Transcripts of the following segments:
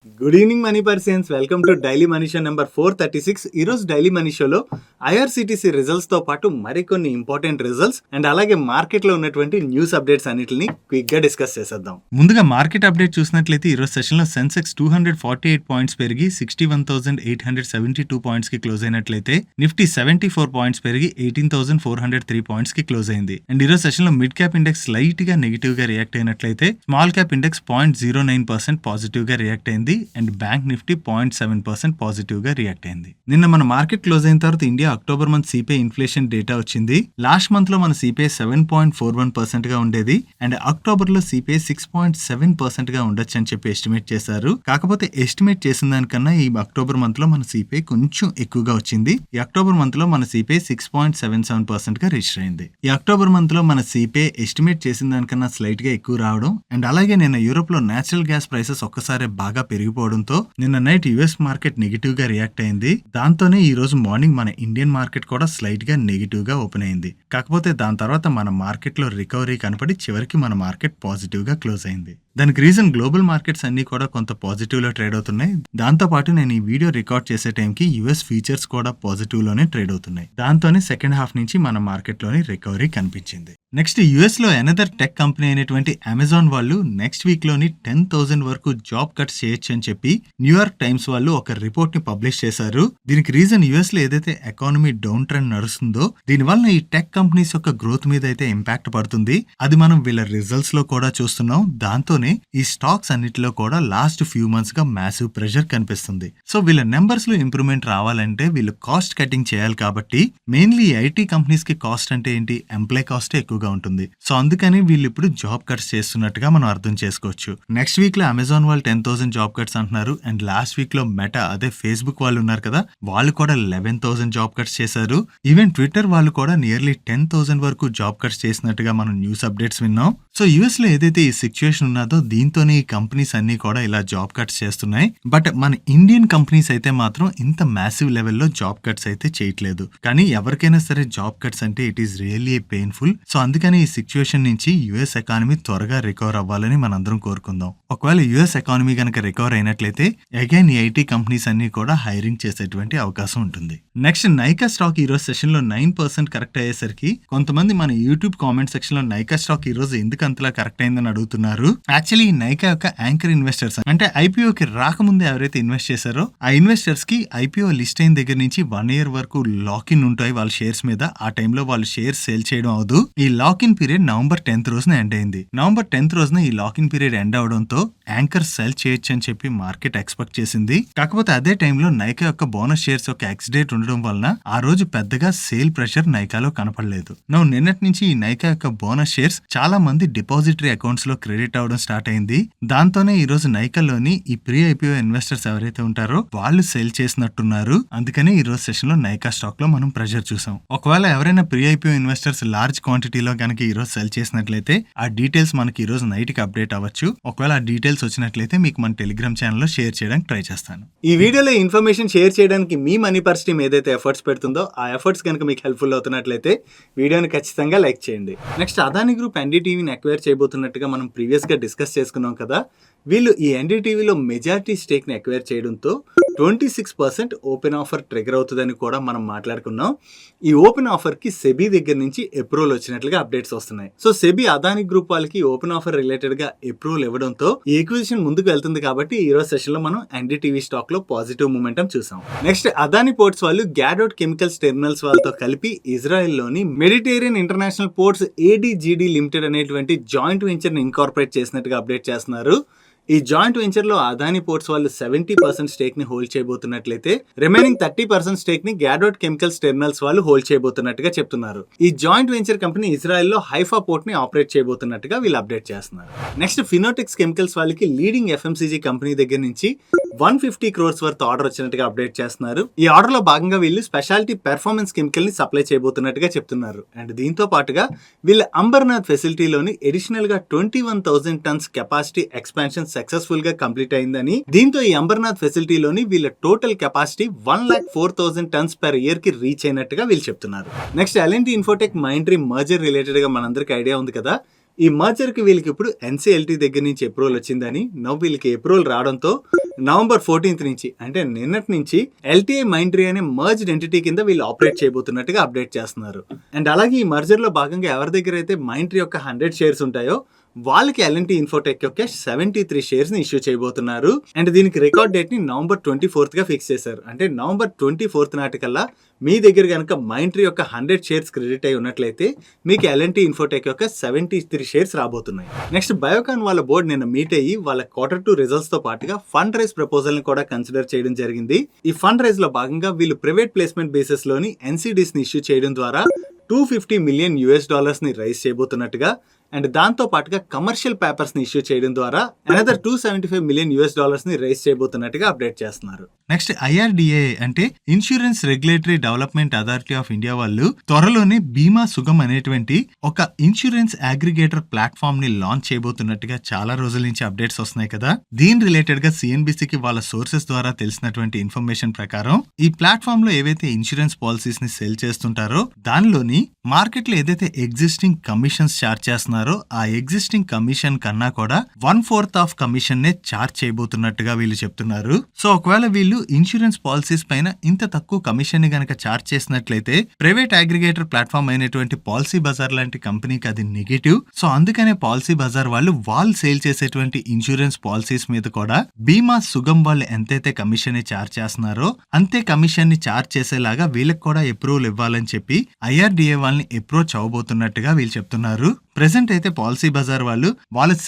Good evening money persons, welcome to daily money show number 436. ఈ రోజు daily money షోలో IRCTC results తో పాటు మరికొన్ని ఇంపార్టెంట్ రిజల్ట్స్ అండ్ అలాగే మార్కెట్ లో ఉన్నటువంటి న్యూస్ అప్డేట్స్ అన్నిటిని క్విక్ గా డిస్కస్ చేసేద్దాం. ముందుగా మార్కెట్ అప్డేట్ చూసినట్లయితే ఈ రోజు సెషన్ లో సెన్సెక్స్ 248 పాయింట్స్ పెరిగి 61,872 పాయింట్స్ కి క్లోజ్ అయినట్లయితే నిఫ్టీ 74 పాయింట్స్ పెరిగి 18,403 పాయింట్స్ కి క్లోజ్ అయింది. అండ్ ఈ రోజు సెషన్ లో మిడ్ క్యాప్ ఇండెక్స్ లైట్ గా నెగిటివ్ గా రియాక్ట్ అయినట్లయితే స్మాల్ క్యాప్ ఇండెక్స్ 0.09% పాజిటివ్ గా రియాక్ట్ అయింది. అండ్ బ్యాంక్ నిఫ్టీ 0.7% పాజిటివ్ గా రియాక్ట్ అయింది. నిన్న మన మార్కెట్ క్లోజ్ అయిన తర్వాత India October month CPI inflation data వచ్చింది. లాస్ట్ మంత్ లో మన సిపిఐ 7.41% గా ఉండేది అండ్ అక్టోబర్ లో సిపిఐ 6.7% గా ఉండొచ్చు అని చెప్పి ఎస్టిమేట్ చేశారు. కాకపోతే ఎస్టిమేట్ చేసిన దానికన్నా ఈ అక్టోబర్ మంత్ లో మన సిపిఐ కొంచెం ఎక్కువగా వచ్చింది. ఈ అక్టోబర్ మంత్ లో మన సిపిఐ 6.77% గా రిజిస్టర్ అయింది. ఈ అక్టోబర్ మంత్ లో మన సిపిఐ ఎస్టిమేట్ చేసిన దానికన్నా స్లైట్ గా ఎక్కువ రావడం అండ్ అలాగే నిన్న యూరోప్ లో నేచురల్ గ్యాస్ ప్రైసెస్ ఒక్కసారి బాగా పెరిగిపోవడంతో నిన్న నైట్ యుఎస్ మార్కెట్ నెగిటివ్ గా రియాక్ట్ అయింది. దాంతోనే ఈ రోజు మార్నింగ్ మన ఇండియన్ మార్కెట్ కూడా స్లైట్ గా నెగిటివ్ గా ఓపెన్ అయింది. కాకపోతే దాని తర్వాత మన మార్కెట్ లో రికవరీ కనపడి చివరికి మన మార్కెట్ పాజిటివ్ గా క్లోజ్ అయింది. దానికి రీజన్ గ్లోబల్ మార్కెట్స్ అన్ని కూడా కొంత పాజిటివ్ లో ట్రేడ్ అవుతున్నాయి. దాంతో పాటు నేను ఈ వీడియో రికార్డ్ చేసే టైంకి యుఎస్ ఫ్యూచర్స్ కూడా పాజిటివ్ లోనే ట్రేడ్ అవుతున్నాయి. దాంతోనే సెకండ్ హాఫ్ నుంచి మన మార్కెట్ లోని రికవరీ కనిపించింది. నెక్స్ట్ యుఎస్ లో అనదర్ టెక్ కంపెనీ అయినటువంటి అమెజాన్ వాళ్ళు నెక్స్ట్ వీక్ లోని 10,000 వరకు జాబ్ కట్స్ చేయొచ్చు అని చెప్పి న్యూయార్క్ టైమ్స్ వాళ్ళు ఒక రిపోర్ట్ ని పబ్లిష్ చేశారు. దీనికి రీజన్ యుఎస్ లో ఏదైతే ఎకానమీ డౌన్ ట్రెండ్ నడుస్తుందో దీని వల్ల ఈ టెక్ కంపెనీస్ యొక్క గ్రోత్ మీద అయితే ఇంపాక్ట్ పడుతుంది. అది మనం వీళ్ళ రిజల్ట్స్ లో కూడా చూస్తున్నాం. దాంతోనే ఈ స్టాక్స్ అన్నిటిలో కూడా లాస్ట్ ఫ్యూ మంత్స్ గా మ్యాసివ్ ప్రెషర్ కనిపిస్తుంది. సో వీళ్ళ నెంబర్స్ లో ఇంప్రూవ్మెంట్ రావాలంటే వీళ్ళు కాస్ట్ కటింగ్ చేయాలి. కాబట్టి మెయిన్లీ ఐటీ కంపెనీస్ కి కాస్ట్ అంటే ఏంటి, ఎంప్లాయ్ కాస్ట్ ఎక్కువగా ఉంటుంది. సో అందుకని వీళ్ళు ఇప్పుడు జాబ్ కట్స్ చేస్తున్నట్టుగా మనం అర్థం చేసుకోవచ్చు. నెక్స్ట్ వీక్ లో అమెజాన్ వాళ్ళు 10,000 జాబ్ కట్స్ అంటున్నారు అండ్ లాస్ట్ వీక్ లో మెటా అదే ఫేస్బుక్ వాళ్ళు ఉన్నారు కదా, వాళ్ళు కూడా 11,000 జాబ్ కట్స్ చేశారు. ఈవెన్ ట్విట్టర్ వాళ్ళు కూడా నియర్లీ 10,000 వరకు జాబ్ కట్స్ చేసినట్టుగా మనం న్యూస్ అప్డేట్స్ విన్నాం. సో యుఎస్ లో ఏదైతే ఈ సిచ్యువేషన్ ఉన్నదో దీంతోనే ఈ కంపెనీస్ అన్ని కూడా ఇలా జాబ్ కట్స్ చేస్తున్నాయి. బట్ మన ఇండియన్ కంపెనీస్ అయితే మాత్రం ఇంత మ్యాసివ్ లెవెల్లో జాబ్ కట్స్ అయితే చేయట్లేదు. కానీ ఎవరికైనా సరే జాబ్ కట్స్ అంటే it is really painful. So అందుకని ఈ సిచ్యువేషన్ నుంచి యుఎస్ ఎకానమీ త్వరగా రికవర్ అవ్వాలని మనందరం కోరుకుందాం. ఒకవేళ యుఎస్ ఎకానమీ కనుక రికవర్ అయినట్లయితే అగైన్ ఈ ఐటీ కంపెనీస్ అన్ని కూడా హైరింగ్ చేసేటువంటి అవకాశం ఉంటుంది. నెక్స్ట్ నైకా స్టాక్ ఈ రోజు సెషన్ లో 9% కరెక్ట్ అయ్యేసరికి కొంతమంది మన యూట్యూబ్ కామెంట్ సెక్షన్ లో నైకా స్టాక్ ఈ రోజు ఎందుకు అంతలా కరెక్ట్ అయిందని అడుగుతున్నారు. యాక్చువల్లీ ఈ నైకా యొక్క యాంకర్ ఇన్వెస్టర్స్ అంటే ఐపీఓకి రాకముందే ఎవరైతే ఇన్వెస్ట్ చేశారో ఆ ఇన్వెస్టర్స్ కి ఐపీఓ లిస్ట్ అయిన దగ్గర నుంచి 1 year వరకు లాక్ ఇన్ ఉంటాయి వాళ్ళ షేర్స్ మీద. ఆ టైంలో వాళ్ళు షేర్స్ సేల్ చేయడం అవదు. ఈ lock in period November 10th రోజున ఎండ్ అయింది. నవంబర్ 10th రోజున ఈ లాక్ ఇన్ పీరియడ్ ఎండ్ అవడంతో యాంకర్ సెల్ చేయొచ్చు అని చెప్పి మార్కెట్ ఎక్స్పెక్ట్ చేసింది. కాకపోతే అదే టైంలో నైకా యొక్క బోనస్ షేర్స్ యొక్క ఎక్స్ డేట్ ఉండడం వలన ఆ రోజు పెద్దగా సేల్ ప్రెషర్ నైకాలో కనపడలేదు. నిన్నటి నుంచి ఈ నైకా యొక్క బోనస్ షేర్స్ చాలా మంది డిపాజిటరీ అకౌంట్స్ లో క్రెడిట్ అవడం స్టార్ట్ అయింది. దాంతోనే ఈ రోజు నైకాలోని ఈ ప్రీ ఐపీఓ ఇన్వెస్టర్స్ ఎవరైతే ఉంటారో వాళ్ళు సేల్ చేసినట్టున్నారు. అందుకని ఈ రోజు సెషన్ లో నైకా స్టాక్ లో మనం ప్రెషర్ చూసాం. ఒకవేళ ఎవరైనా ప్రీ ఐపీఓ ఇన్వెస్టర్స్ లార్జ్ క్వాంటిటీలో కనుక ఈ రోజు సెల్ చేసినట్లయితే ఆ డీటెయిల్స్ మనకి ఈ రోజు నైట్ కి అప్డేట్ అవ్వచ్చు. ఒకవేళ ఆ డీటెయిల్స్ వచ్చినట్లయితే మీకు మన టెలిగ్రామ్ ఛానల్ లో షేర్ చేయడానికి ట్రై చేస్తాను. ఈ వీడియోలో ఇన్ఫర్మేషన్ షేర్ చేయడానికి మీ మనీ పర్స్ టీమ్ ఏదైతే ఎఫర్ట్స్ పెడుతుందో ఆ ఎఫర్ట్స్ కనుక మీకు హెల్ప్ఫుల్ అవుతున్నట్లయితే వీడియోని ఖచ్చితంగా లైక్ చేయండి. నెక్స్ట్ అదాని గ్రూప్ ఎన్డీటీవీని అక్వైర్ చేయబోతున్నట్టుగా మనం ప్రీవియస్ గా డిస్కస్ చేసుకున్నాం కదా. వీళ్ళు ఈ ఎన్డీటీవీలో మెజారిటీ స్టేక్ ని అక్వైర్ చేయడంతో 26% ఓపెన్ ఆఫర్ ట్రిగర్ అవుతుందని కూడా మనం మాట్లాడుకున్నాం. ఈ ఓపెన్ ఆఫర్ కి సెబీ దగ్గర నుంచి అప్రూవల్ వచ్చినట్లుగా అప్డేట్స్ వస్తున్నాయి. సో సెబీ అదాని గ్రూప్ వాళ్ళకి ఓపెన్ ఆఫర్ రిలేటెడ్ గా అప్రూవల్ ఇవ్వడంతో ఈ ఎక్విజిషన్ ముందుకు వెళ్తుంది. కాబట్టి ఈ రోజు సెషన్ లో మనం ఎన్డీటీవీ స్టాక్ లో పాజిటివ్ మూమెంటం చూసాం. నెక్స్ట్ అదాని పోర్ట్స్ వాళ్ళు గ్యాడోట్ కెమికల్స్ టెర్మినల్స్ వాళ్ళతో కలిపి ఇజ్రాయెల్ లోని మెడిటేరియన్ ఇంటర్నేషనల్ పోర్ట్స్ ఏడీజీడీ లిమిటెడ్ అనేటువంటి జాయింట్ వెంచర్ ని ఇన్కార్పొరేట్ చేసినట్టుగా అప్డేట్ చేస్తున్నారు. ఈ జాయింట్ వెంచర్ లో అదాని పోర్ట్స్ వాళ్ళు 70% స్టేక్ ని హోల్డ్ చేయబోతున్నట్లయితే రిమైనింగ్ 30% స్టేక్ ని గ్యాడోట్ కెమికల్స్ టెర్మినల్స్ వాళ్ళు హోల్డ్ చేయబోతున్నట్టుగా చెప్తున్నారు. ఈ జాయింట్ వెంచర్ కంపెనీ ఇజ్రాయెల్ లో హైఫా పోర్ట్ ని ఆపరేట్ చేయబోతున్నట్టుగా వీళ్ళు అప్డేట్ చేస్తున్నారు. నెక్స్ట్ ఫినోటెక్స్ కెమికల్స్ వాళ్ళకి లీడింగ్ ఎఫ్ఎంసీజీ కంపెనీ దగ్గర నుంచి 150 crores వర్త్ ఆర్డర్ వచ్చినట్టుగా అప్డేట్ చేస్తున్నారు. ఈ ఆర్డర్ లో భాగంగా వీళ్ళు స్పెషాలిటీ పెర్ఫార్మెన్స్ కెమికల్ ని సప్లై చేయబోతున్నట్టుగా చెప్తున్నారు. అండ్ దీంతో పాటుగా వీళ్ళ అంబర్నాథ్ ఫెసిలిటీలోని అడిషనల్ గా 21,000 tons కెపాసిటీ ఎక్స్పాన్షన్ సక్సెస్ఫుల్ గా కంప్లీట్ అయిందని, దీంతో ఈ అంబర్నాథ్ ఫెసిలిటీలోని వీళ్ళ total capacity 1,04,000 tons per year కి రీచ్ అయినట్టుగా వీళ్ళు చెప్తున్నారు. Next L and T Infotech Mindtree merger related గా మనందరికి ఐడియా ఉంది కదా. ఈ మర్జర్ కి వీళ్ళకి ఇప్పుడు ఎన్సీఎల్టీ దగ్గర నుంచి అప్రూవల్ వచ్చిందని, నవ్వు వీళ్ళకి అప్రూవల్ రావడంతో నవంబర్ 14th నుంచి అంటే నిన్నటి నుంచి ఎల్టీఐ మైండ్రీ అనే మర్జ్డ్ ఎంటిటీ కింద వీళ్ళు ఆపరేట్ చేయబోతున్నట్టుగా అప్డేట్ చేస్తున్నారు. అండ్ అలాగే ఈ మర్జర్ లో భాగంగా ఎవరి దగ్గర అయితే మైండ్రీ యొక్క 100 షేర్స్ ఉంటాయో వాళ్ళకి ఎల్ఎన్టీ ఇన్ఫోటెక్ యొక్క 73 షేర్స్ ని ఇష్యూ చేయబోతున్నారు. అండ్ దీనికి రికార్డ్ డేట్ ని నవంబర్ 24th గా ఫిక్స్ చేశారు. అంటే నవంబర్ 24th నాటికల్లా మీ దగ్గర కనుక మైండ్రీ యొక్క 100 షేర్స్ క్రెడిట్ అయి ఉన్నట్లయితే మీకు ఎల్ఎన్టీ ఇన్ఫోటెక్ యొక్క 73 షేర్స్ రాబోతున్నాయి. నెక్స్ట్ బయోకాన్ వాళ్ళ బోర్డు నిన్న మీట్ అయ్యి వాళ్ళ Q2 రిజల్ట్స్ తో పాటుగా ఫండ్ రైజ్ ప్రపోజల్ ని కూడా కన్సిడర్ చేయడం జరిగింది. ఈ ఫండ్ రైజ్ లో భాగంగా వీళ్ళు ప్రైవేట్ ప్లేస్మెంట్ బేసిస్ లోని ఎన్సీడీస్ ని ఇష్యూ చేయడం ద్వారా $250 మిలియన్ ని రైజ్ చేయబోతున్నట్టుగా అండ్ దాంతో పాటుగా కమర్షియల్ పేపర్స్ ని ఇష్యూ చేయడం ద్వారా అనదర్ $275 మిలియన్ ని రైజ్ చేయబోతున్నట్టుగా అప్డేట్ చేస్తున్నారు. నెక్స్ట్ IRDA అంటే insurance regulatory development authority of India వాళ్ళు త్వరలోనే బీమా సుగమ్ అనేటువంటి ఒక ఇన్సూరెన్స్ అగ్రిగేటర్ ప్లాట్ఫామ్ ని లాంచ్ చేయబోతున్నట్టుగా చాలా రోజుల నుంచి అప్డేట్స్ వస్తున్నాయి కదా. దీని రిలేటెడ్ గా CNBC కి వాళ్ళ సోర్సెస్ ద్వారా తెలిసినటువంటి ఇన్ఫర్మేషన్ ప్రకారం ఈ ప్లాట్ఫామ్ లో ఏవైతే ఇన్సూరెన్స్ పాలసీస్ ని సెల్ చేస్తుంటారో దానిలోని మార్కెట్ లో ఏదైతే ఎగ్జిస్టింగ్ కమిషన్స్ చార్జ్ చేస్తున్నారో ఆ ఎగ్జిస్టింగ్ కమిషన్ కన్నా కూడా 1/4 ఆఫ్ కమిషన్ నే చార్జ్ చేయబోతున్నట్టుగా వీళ్ళు చెప్తున్నారు. సో ఒకవేళ వీళ్ళు ఇన్సూరెన్స్ పాలసీస్ పైన ఇంత తక్కువ కమిషన్ ని గనక చార్జ్ చేసినట్లయితే ప్రైవేట్ అగ్రిగేటర్ ప్లాట్ఫామ్ అయినటువంటి పాలసీ బజార్ లాంటి కంపెనీకి అది నెగటివ్. సో అందుకనే పాలసీ బజార్ వాళ్ళు సేల్ చేసేటువంటి ఇన్సూరెన్స్ పాలసీస్ మీద కూడా బీమా సుగమ్ వాళ్ళు ఎంతైతే కమిషన్ ని చార్జ్ చేస్తున్నారో అంతే కమిషన్ ని చార్జ్ చేసేలాగా వీళ్ళకి కూడా అప్రూవల్ ఇవ్వాలని చెప్పి IRDA వాళ్ళని అప్రోచ్ అవబోతున్నట్టుగా వీళ్ళు చెప్తున్నారు. ప్రెసెంట్ అయితే పాలసీ బజార్ వాళ్ళు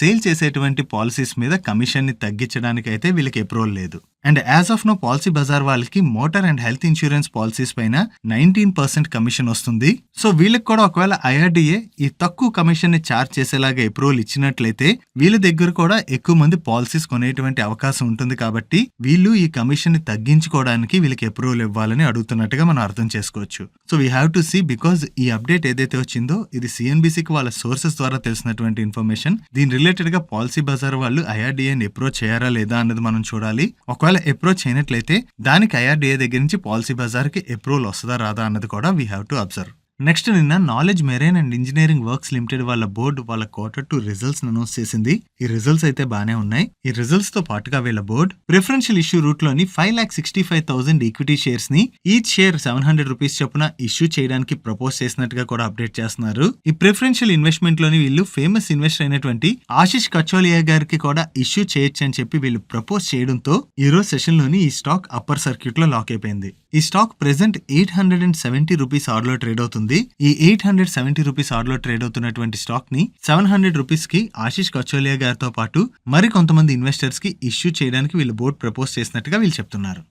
సేల్ చేసేటువంటి పాలసీస్ మీద కమిషన్ ని తగ్గించడానికి అయితే వీళ్ళకి అప్రూవల్ లేదు. And as of now Policybazaar వాళ్ళకి motor and health insurance policies పైన 19% కమిషన్ వస్తుంది. సో వీళ్ళకి కూడా ఒకవేళ IRDA ఈ తక్కువ కమిషన్ ని చార్జ్ చేసేలాగా అప్రూవల్ ఇచ్చినట్లయితే వీళ్ళ దగ్గర కూడా ఎక్కువ మంది పాలసీస్ కొనేటువంటి అవకాశం ఉంటుంది. కాబట్టి వీళ్ళు ఈ కమిషన్ ని తగ్గించుకోవడానికి వీళ్ళకి అప్రూవల్ ఇవ్వాలని అడుగుతున్నట్టుగా మనం అర్థం చేసుకోవచ్చు. So we have to see because ఈ అప్డేట్ ఏదైతే వచ్చిందో ఇది CNBCకి వాళ్ళ సోర్సెస్ ద్వారా తెలిసినటువంటి ఇన్ఫర్మేషన్. దీని రిలేటెడ్ గా పాలసీ బజార్ వాళ్ళు IRDAని అప్రోచ్ చేయారా లేదా అన్నది మనం చూడాలి. ఒకవేళ అప్రోచ్ అయినట్లయితే దానికి IRDA దగ్గర నుంచి పాలసీ బజార్ కి అప్రూవల్ వస్తుందా రాదా అన్నది కూడా we have to observe. Next నిన్న నాలెడ్జ్ మెరైన్ అండ్ ఇంజనీరింగ్ వర్క్స్ లిమిటెడ్ వాళ్ళ బోర్డు వాళ్ళ Q2 రిజల్ట్స్ అనౌన్స్ చేసింది. ఈ రిజల్ట్స్ అయితే బానే ఉన్నాయి. ఈ రిజల్ట్స్ తో పాటుగా వీళ్ళ బోర్డు ప్రిఫరెన్షియల్ ఇష్యూ రూట్ లోని 5,65,000 ఈక్విటీ షేర్స్ ని ఈచ్ షేర్ $700 చొప్పున ఇష్యూ చేయడానికి ప్రపోజ్ చేసినట్టుగా కూడా అప్డేట్ చేస్తున్నారు. ఈ ప్రిఫరెన్షియల్ ఇన్వెస్ట్మెంట్ లోని వీళ్ళు ఫేమస్ ఇన్వెస్టర్ అయినటువంటి ఆశిష్ కచోలియా గారికి కూడా ఇష్యూ చేయొచ్చు అని చెప్పి వీళ్ళు ప్రపోజ్ చేయడంతో ఈ రోజు సెషన్ లోని ఈ స్టాక్ అప్పర్ సర్క్యూట్ లో లాక్ అయిపోయింది. ఈ స్టాక్ ప్రెసెంట్ $870 ఆర్డర్ ట్రేడ్ అవుతుంది. ఈ $870 ఆర్డర్ ట్రేడ్ అవుతున్నటువంటి స్టాక్ ని $700 కి ఆశిష్ కచోలియా గారితో పాటు మరి కొంతమంది ఇన్వెస్టర్స్ కి ఇష్యూ చేయడానికి వీళ్ళు బోర్డు ప్రపోజ్ చేసినట్టుగా వీళ్ళు చెప్తున్నారు.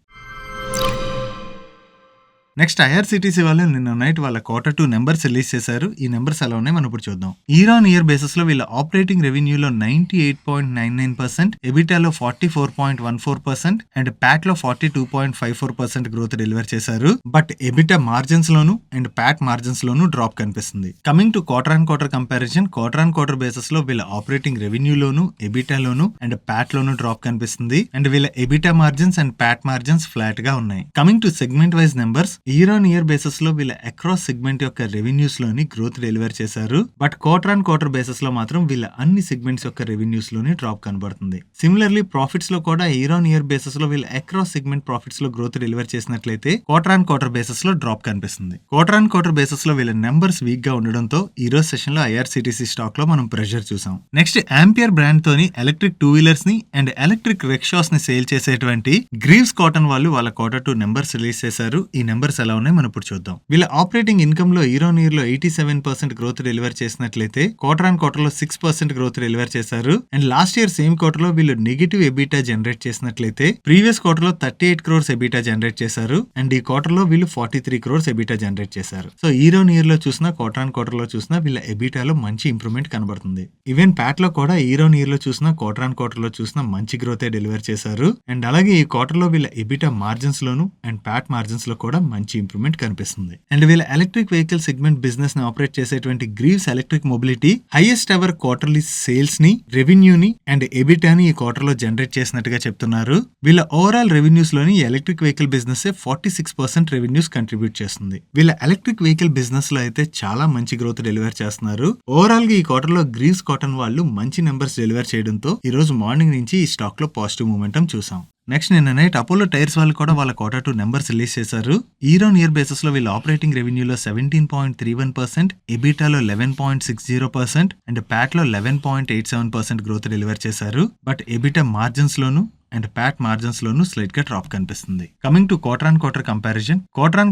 నెక్స్ట్ IRCTC వాళ్ళు నిన్న నైట్ వాళ్ళ Q2 నెంబర్స్ రిలీజ్ చేశారు. ఈ నెంబర్స్ ఎలా ఉన్నాయి మనం ఇప్పుడు చూద్దాం. ఇయర్ ఆన్ ఇయర్ బేసిస్ లో వీళ్ళ ఆపరేటింగ్ రెవెన్యూలో 98.99%, ఎబిటాలో 44.14% అండ్ ప్యాట్ లో 42.54% గ్రోత్ డెలివర్ చేశారు. బట్ ఎబిటా మార్జిన్స్ లోను అండ్ ప్యాట్ మార్జిన్స్ లోను డ్రాప్ కనిపిస్తుంది. Coming to quarter comparison, quarter basis లో వీళ్ళ ఆపరేటింగ్ రెవెన్యూలోను ఎబిటాలోను అండ్ ప్యాట్ లోను డ్రాప్ కనిపిస్తుంది. అండ్ వీళ్ళ EBITDA margins and PAT margins flat గా ఉన్నాయి. Coming to segment wise numbers, year on year basis లో వీళ్ళ అక్రాస్ సెగ్మెంట్ యొక్క రెవెన్యూస్ లోని గ్రోత్ డెలివర్ చేశారు. బట్ క్వార్టర్ బేసిస్ లో మాత్రం వీళ్ళ అన్ని సెగ్మెంట్స్ యొక్క రెవెన్యూస్ లోని డ్రాప్ కనబడుతుంది. సిమిలర్లీ ప్రాఫిట్స్ లో కూడా ఇయర్ ఆన్ ఇయర్ బేసిస్ లో వీళ్ళ అక్రాస్ సెగ్మెంట్ ప్రాఫిట్స్ లో గ్రోత్ డెలివర్ చేసినట్లయితే క్వార్టర్ బేసిస్ లో డ్రాప్ కనిపిస్తుంది. క్వార్టర్ బేసిస్ లో వీళ్ళ నెంబర్స్ వీక్ గా ఉండడంతో ఈ రోజు సెషన్ లో IRCTC స్టాక్ లో మనం ప్రెషర్ చూసాం. నెక్స్ట్ ఆంపియర్ బ్రాండ్ తోని ఎలక్ట్రిక్ 2-వీలర్స్ ని అండ్ ఎలక్ట్రిక్ రిక్షాస్ ని సేల్ చేసేటువంటి గ్రీవ్స్ కాటన్ వాళ్ళు వాళ్ళ Q2 నెంబర్స్ రిలీజ్ చేశారు. ఈ నెంబర్స్ ఎలా ఉన్నాయి మనం ఇప్పుడు చూద్దాం. వీళ్ళ ఆపరేటింగ్ ఇన్కమ్ లో ఇయర్ ఆన్ ఇయర్ లో 87% గ్రోత్ డెలివర్ చేసినట్లయితే క్వార్టర్ లో 6% గ్రోత్ డెలివర్ చేశారు. And last year same quarter లో వీళ్ళు నెగిటివ్ ఎబిటా జనరేట్ చేసినట్లయితే ప్రీవియస్ క్వార్టర్ లో 38 crores ఎబిటా జనరేట్ చేశారు. అండ్ ఈ క్వార్టర్ లో వీళ్ళు 43 crores ఎబిటా జనరేట్ చేశారు. సో ఇయర్ ఆన్ ఇయర్ లో చూసినా క్వార్టర్ లో చూసినా వీళ్ళ ఎబిటాలో మంచి ఇంప్రూవ్మెంట్ కనబడుతుంది. ఈవెన్ ప్యాట్ లో కూడా ఇయర్ ఆన్ ఇయర్ లో చూసినా క్వార్టర్ లో చూసినా మంచి గ్రోత్ డెలివర్ చేశారు. అండ్ అలాగే ఈ క్వార్టర్ లో వీళ్ళ ఎబిటా మార్జిన్స్ లోను అండ్ ప్యాట్ మార్జిన్స్ లో కూడా మంచి ఇంప్రూవ్మెంట్ కనిపిస్తుంది. అండ్ వీళ్ళ ఎలక్ట్రిక్ వెహికల్ సెగ్మెంట్ బిజినెస్ ని ఆపరేట్ చేసేటువంటి Greaves electric mobility highest ever quarterly sales ని, రెవెన్యూని అండ్ ఎబిటాని ఈ క్వార్టర్ లో జనరేట్ చేసినట్టుగా చెప్తున్నారు. వీళ్ళ ఓవరాల్ రెవెన్యూస్ లోని electric vehicle business 46% revenues contribute చేస్తుంది. వీళ్ళ ఎలక్ట్రిక్ వెహికల్ బిజినెస్ లో అయితే చాలా మంచి గ్రోత్ డెలివర్ చేస్తున్నారు. ఓవరాల్ గా ఈ క్వార్టర్ లో గ్రీవ్స్ కాటన్ వాళ్ళు మంచి నెంబర్స్ డెలివర్ చేయడంతో ఈ రోజు మార్నింగ్ నుంచి ఈ స్టాక్ లో పాజిటివ్ మూమెంటం చూసాం. నెక్స్ట్ నిన్న నైట్ అపోలో టైర్స్ వాళ్ళు కూడా వాళ్ళ Q2 నెంబర్స్ రిలీజ్ చేశారు. ఇయర్ ఆన్ ఇయర్ బేసిస్ లో వీళ్ళ ఆపరేటింగ్ రెవెన్యూలో 17.31%, ఎబిటాలో 11.60% అండ్ ప్యాట్ లో 11.87% గ్రోత్ డెలివర్ చేశారు. బట్ ఎబిటా మార్జిన్స్ లోను and PAT margins loan slight గా డ్రాప్ కనిపిస్తుంది. Coming to quarter on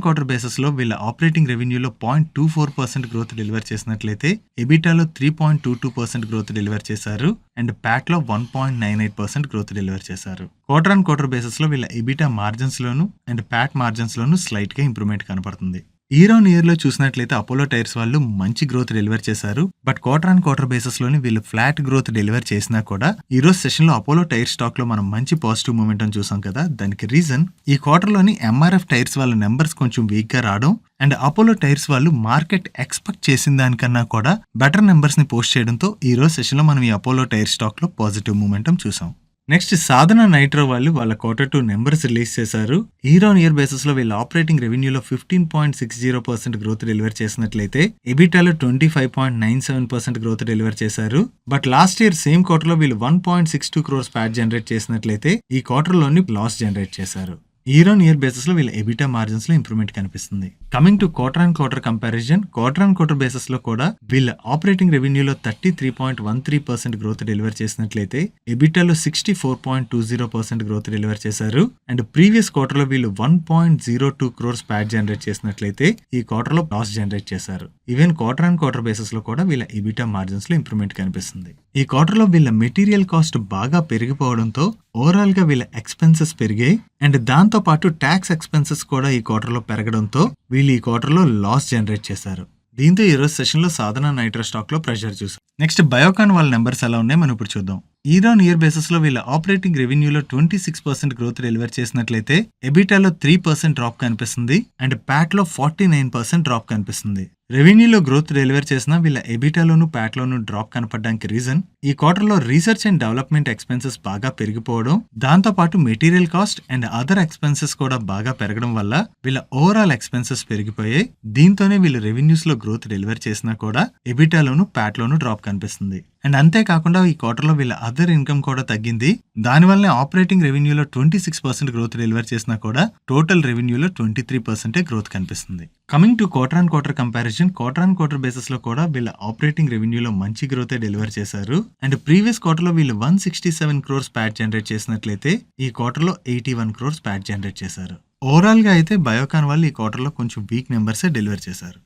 quarter basis లో వీళ్ళ ఆపరేటింగ్ రెవెన్యూలో 0.24% గ్రోత్ డెలివర్ చేసినట్లయితే ఎబిటాలో 3.22% గ్రోత్ డెలివర్ చేశారు అండ్ ప్యాట్ లో 1.98% గ్రోత్ డెలివర్ చేశారు. క్వార్టర్ బేసిస్ లో వీళ్ళ ఎబిటా మార్జిన్స్ లోను and PAT margins loan slight గా ఇంప్రూవ్మెంట్ కనపడుతుంది. ఇయర్ ఆన్ ఇయర్ లో చూసినట్లయితే అపోలో టైర్స్ వాళ్ళు మంచి గ్రోత్ డెలివర్ చేశారు. బట్ క్వార్టర్ బేసిస్ లోని వీళ్ళు ఫ్లాట్ గ్రోత్ డెలివర్ చేసినా కూడా ఈ రోజు సెషన్ లో అపోలో టైర్ స్టాక్ లో మనం మంచి పాజిటివ్ మూమెంటం చూసాం కదా. దానికి రీజన్ ఈ క్వార్టర్ లోని ఎంఆర్ఎఫ్ టైర్స్ వాళ్ళ నెంబర్స్ కొంచెం వీక్ గా రావడం అండ్ అపోలో టైర్స్ వాళ్ళు మార్కెట్ ఎక్స్పెక్ట్ చేసిన దానికన్నా కూడా బెటర్ నెంబర్స్ ని పోస్ట్ చేయడంతో ఈ రోజు సెషన్ లో మనం ఈ అపోలో టైర్ స్టాక్ లో పాజిటివ్ మూమెంటం చూసాం. నెక్స్ట్ సాధన నైట్రో వాళ్ళు వాళ్ళ Q2 నెంబర్స్ రిలీజ్ చేశారు. ఇయర్ ఆన్ ఇయర్ బేసిస్ లో వీళ్ళ ఆపరేటింగ్ రెవెన్యూలో 15.60% గ్రోత్ డెలివర్ చేసినట్లయితే ఎబిటాలో 25.97% గ్రోత్ డెలివర్ చేశారు. But last year same quarter లో వీళ్ళు 1.62 crores ప్యాట్ జనరేట్ చేసినట్లయితే ఈ క్వార్టర్ లోని లాస్ జనరేట్ చేశారు. ఇయర్ ఆన్ ఇయర్ బేసిస్ లో వీళ్ళ ఎబిటా మార్జిన్స్ లో ఇంప్రూవ్మెంట్ కనిపిస్తుంది. Coming to quarter comparison quarter basis లో కూడా వీళ్ళ ఆపరేటింగ్ రెవెన్యూలో 33.13% గ్రోత్ డెలివర్ చేసినట్లయితే ఎబిటాలో 64.20% గ్రోత్ డెలివర్ చేశారు అండ్ ప్రీవియస్ క్వార్టర్ లో వీళ్ళు 1.02 crores ప్యాట్ జనరేట్ చేసినట్లయితే ఈ క్వార్టర్ లో లాస్ జనరేట్ చేశారు. ఈవెన్ క్వార్టర్ బేసిస్ లో కూడా వీళ్ళ ఎబిటా మార్జిన్స్ లో ఇంప్రూవ్మెంట్ కనిపిస్తుంది. ఈ క్వార్టర్ లో వీళ్ళ మెటీరియల్ కాస్ట్ బాగా పెరిగిపోవడంతో ఓవరాల్ గా వీళ్ళ ఎక్స్పెన్సెస్ పెరిగాయి అండ్ దాంతో పాటు ట్యాక్స్ ఎక్స్పెన్సెస్ కూడా ఈ క్వార్టర్ లో పెరగడంతో వీళ్ళు ఈ క్వార్టర్ లో లాస్ జనరేట్ చేశారు. దీంతో ఈ రోజు సెషన్ లో సాధన నైట్రో స్టాక్ లో ప్రెషర్ చూసాం. నెక్స్ట్ బయోకాన్ వాళ్ళ నెంబర్స్ ఎలా ఉన్నాయి మనం ఇప్పుడు చూద్దాం. ఇయర్ ఆన్ ఇయర్ బేసిస్ లో వీళ్ళ ఆపరేటింగ్ రెవెన్యూలో 26% గ్రోత్ డెలివర్ చేసినట్లయితే ఎబిటాలో 3% డ్రాప్ కనిపిస్తుంది అండ్ ప్యాట్ లో 49% డ్రాప్ కనిపిస్తుంది. రెవెన్యూలో గ్రోత్ డెలివర్ చేసిన వీళ్ళ ఎబిటాలోను ప్యాట్ లోను డ్రాప్ కనపడడానికి రీజన్ ఈ క్వార్టర్ లో రీసెర్చ్ అండ్ డెవలప్మెంట్ ఎక్స్పెన్సెస్ బాగా పెరిగిపోవడం, దాంతో పాటు material cost and other expenses కూడా బాగా పెరగడం వల్ల వీళ్ళ ఓవరాల్ ఎక్స్పెన్సెస్ పెరిగిపోయాయి. దీంతోనే వీళ్ళు రెవెన్యూస్ లో గ్రోత్ డెలివర్ చేసినా కూడా ఎబిటాలోను ప్యాట్ లోను డ్రాప్ కనిపిస్తుంది. అండ్ అంతేకాకుండా ఈ క్వార్టర్ లో వీళ్ళ అదర్ ఇన్కమ్ కూడా తగ్గింది. దానివల్లనే ఆపరేటింగ్ రెవెన్యూలో 26% గ్రోత్ డెలివర్ చేసినా కూడా టోటల్ రెవెన్యూలో 23% గ్రోత్ కనిపిస్తుంది. Coming to quarter comparison quarter basis లో కూడా వీళ్ళ ఆపరేటింగ్ రెవెన్యూలో మంచి గ్రోత్ డెలివర్ చేశారు అండ్ ప్రీవియస్ క్వార్టర్ లో వీళ్ళు 167 crores ప్యాట్ జనరేట్ చేసినట్లయితే ఈ క్వార్టర్ లో 81 crores ప్యాట్ జనరేట్ చేశారు. ఓవరాల్ గా అయితే బయోకాన్ వాళ్ళు ఈ క్వార్టర్ లో కొంచెం వీక్ నెంబర్స్ డెలివర్ చేశారు.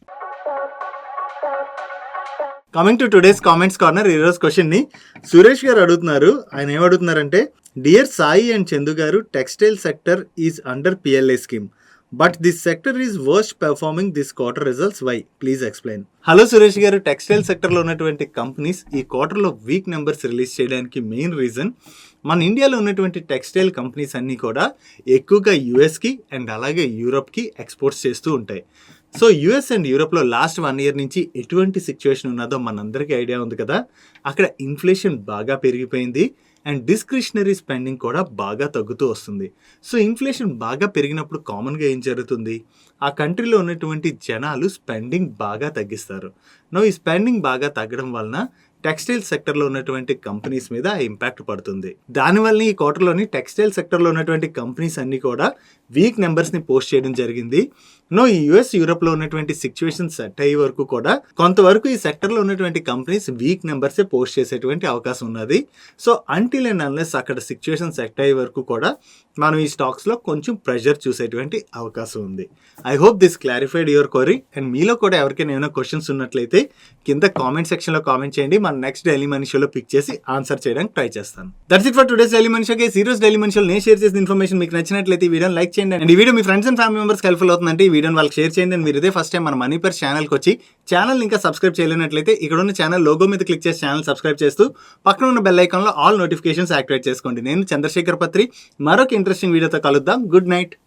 Coming to today's comments corner ఈ రోజు క్వశ్చన్ ని సురేష్ గారు అడుగుతున్నారు. ఆయన ఏమడుగుతున్నారంటే, డియర్ సాయి అండ్ చందు గారు, textile sector is under PLI scheme but this sector is worst performing this quarter results why please explain. Hello Suresh గారు, టెక్స్టైల్ సెక్టర్ లో ఉన్నటువంటి కంపెనీస్ ఈ క్వార్టర్ లో వీక్ నెంబర్స్ రిలీజ్ చేయడానికి మెయిన్ రీజన్ మన ఇండియాలో ఉన్నటువంటి టెక్స్టైల్ కంపెనీస్ అన్నీ కూడా ఎక్కువగా యుఎస్కి అండ్ అలాగే యూరోప్కి ఎక్స్పోర్ట్స్ చేస్తూ ఉంటాయి. సో యుఎస్ అండ్ యూరోప్లో లాస్ట్ 1 year నుంచి ఎటువంటి సిచ్యువేషన్ ఉన్నదో మనందరికీ ఐడియా ఉంది కదా. అక్కడ ఇన్ఫ్లేషన్ బాగా పెరిగిపోయింది అండ్ డిస్క్రిషనరీ స్పెండింగ్ కూడా బాగా తగ్గుతూ వస్తుంది. సో ఇన్ఫ్లేషన్ బాగా పెరిగినప్పుడు కామన్గా ఏం జరుగుతుంది, ఆ కంట్రీలో ఉన్నటువంటి జనాలు స్పెండింగ్ బాగా తగ్గిస్తారు. ఈ స్పెండింగ్ బాగా తగ్గడం వలన టెక్స్టైల్ సెక్టర్లో ఉన్నటువంటి కంపెనీస్ మీద ఇంపాక్ట్ పడుతుంది. దానివల్ల ఈ క్వార్టర్లోని టెక్స్టైల్ సెక్టర్లో ఉన్నటువంటి కంపెనీస్ అన్నీ కూడా వీక్ నెంబర్స్ని పోస్ట్ చేయడం జరిగింది. ఈ యుఎస్ యూరోప్లో ఉన్నటువంటి సిచ్యువేషన్ సెట్ అయ్యే వరకు కూడా కొంతవరకు ఈ సెక్టర్లో ఉన్నటువంటి కంపెనీస్ వీక్ నెంబర్సే పోస్ట్ చేసేటువంటి అవకాశం ఉన్నది. సో అంటిల్ అండ్ అన్లెస్ అక్కడ సిచ్యువేషన్ సెట్ అయ్యే వరకు కూడా మనం ఈ స్టాక్స్లో కొంచెం ప్రెషర్ చూసేటువంటి అవకాశం ఉంది. I hope this clarified your query. And మీలో కూడా ఎవరికైనా ఏమైనా క్వశ్చన్స్ ఉన్నట్లయితే కింద కామెంట్ సెక్షన్లో కామెంట్ చేయండి. మన నెక్స్ట్ డైలీ మనీ షోలో పిక్ చేసి ఆన్సర్ చేయడానికి ట్రై చేస్తాను. That's it for today's daily money show. ఈ రోజు డైలీ మనీ షోలో నేను షేర్ చేసిన ఇన్ఫర్మేషన్ మీకు నచ్చినట్లయితే ఈ వీడియోని లైక్ చేయండి అండ్ ఈ video me friends and family members helpful అవుతుందంటే ఈ వీడియోని వాళ్ళకి షేర్ చేయండి. అండ్ మీరు ఇదే ఫస్ట్ టైం మన మనీ పర్ ఛానల్కి వచ్చి ఛానల్ ఇంకా సబ్స్క్రైబ్ చేయలేనట్లయితే ఇక్కడ ఉన్న ఛానల్ లోగో మీద క్లిక్ చేసి ఛానల్ సబ్స్క్రైబ్ చేస్తూ పక్కన ఉన్న బెల్ ఐకాన్లో ఆల్ నోటిఫికేషన్స్ యాక్టివేట్ చేసుకోండి. నేను చంద్రశేఖర్ పత్రి మరొక ఇంట్రెస్టింగ్ వీడియోతో కలుద్దాం. Good night.